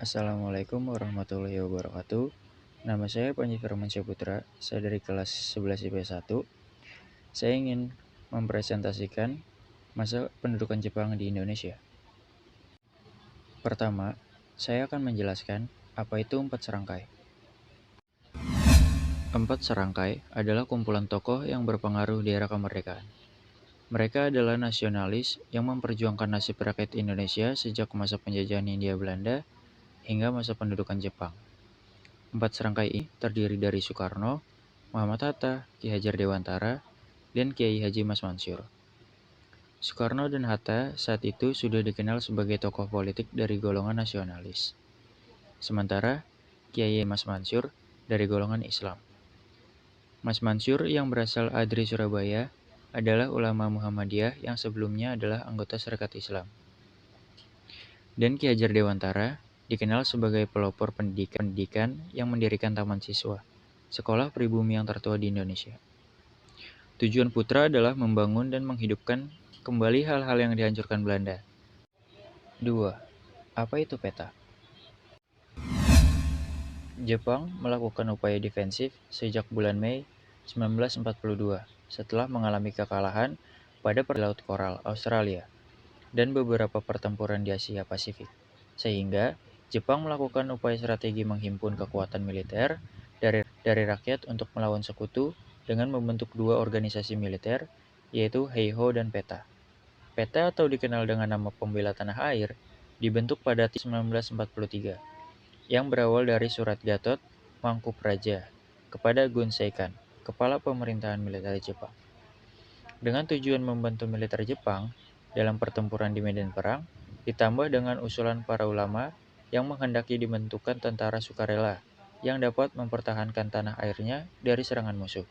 Assalamualaikum warahmatullahi wabarakatuh. Nama saya Panji Firman Syahputra. Saya dari kelas 11 IPS 1. Saya ingin mempresentasikan masa pendudukan Jepang di Indonesia. Pertama, saya akan menjelaskan apa itu empat serangkai. Empat serangkai adalah kumpulan tokoh yang berpengaruh di era kemerdekaan. Mereka adalah nasionalis yang memperjuangkan nasib rakyat Indonesia sejak masa penjajahan Hindia Belanda hingga masa pendudukan Jepang. Empat serangkai ini terdiri dari Soekarno, Muhammad Hatta, Ki Hajar Dewantara, dan Kiai Haji Mas Mansur. Soekarno dan Hatta saat itu sudah dikenal sebagai tokoh politik dari golongan nasionalis. Sementara Kiai Mas Mansur dari golongan Islam. Mas Mansur yang berasal Adri Surabaya adalah ulama Muhammadiyah yang sebelumnya adalah anggota Serikat Islam. Dan Ki Hajar Dewantara dikenal sebagai pelopor pendidikan yang mendirikan Taman Siswa, sekolah pribumi yang tertua di Indonesia. Tujuan Putra adalah membangun dan menghidupkan kembali hal-hal yang dihancurkan Belanda. 2. Apa itu peta? Jepang melakukan upaya defensif sejak bulan Mei 1942 setelah mengalami kekalahan pada Perang Laut Koral Australia dan beberapa pertempuran di Asia Pasifik, sehingga Jepang melakukan upaya strategi menghimpun kekuatan militer dari rakyat untuk melawan sekutu dengan membentuk dua organisasi militer, yaitu Heiho dan PETA. PETA atau dikenal dengan nama Pembela Tanah Air dibentuk pada 1943, yang berawal dari surat Gatot Mangkupraja kepada Gun Seikan, kepala pemerintahan militer Jepang. Dengan tujuan membantu militer Jepang dalam pertempuran di medan perang, ditambah dengan usulan para ulama yang menghendaki dibentukkan tentara sukarela yang dapat mempertahankan tanah airnya dari serangan musuh.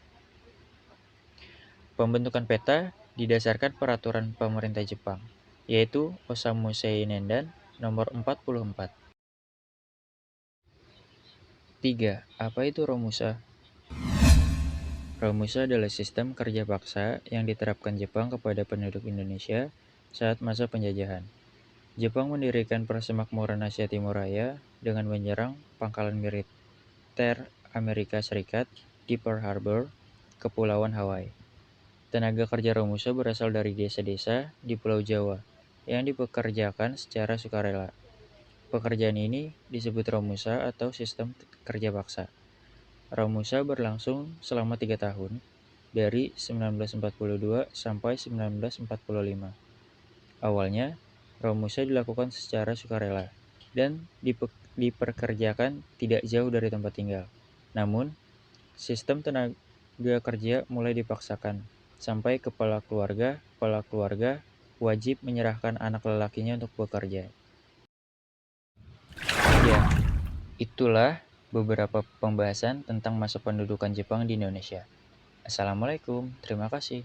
Pembentukan peta didasarkan peraturan pemerintah Jepang, yaitu Osamu Seinendan nomor 44. 3. Apa itu Romusa? Romusa adalah sistem kerja paksa yang diterapkan Jepang kepada penduduk Indonesia saat masa penjajahan. Jepang mendirikan Persemakmuran Asia Timur Raya dengan menyerang pangkalan militer Amerika Serikat di Pearl Harbor, Kepulauan Hawaii. Tenaga kerja Romusa berasal dari desa-desa di Pulau Jawa yang dipekerjakan secara sukarela. Pekerjaan ini disebut Romusa atau sistem kerja paksa. Romusa berlangsung selama 3 tahun, dari 1942 sampai 1945. Awalnya, Romusa dilakukan secara sukarela dan diperkerjakan tidak jauh dari tempat tinggal. Namun, sistem tenaga kerja mulai dipaksakan, sampai kepala keluarga wajib menyerahkan anak lelakinya untuk bekerja. Ya, itulah beberapa pembahasan tentang masa pendudukan Jepang di Indonesia. Assalamualaikum, terima kasih.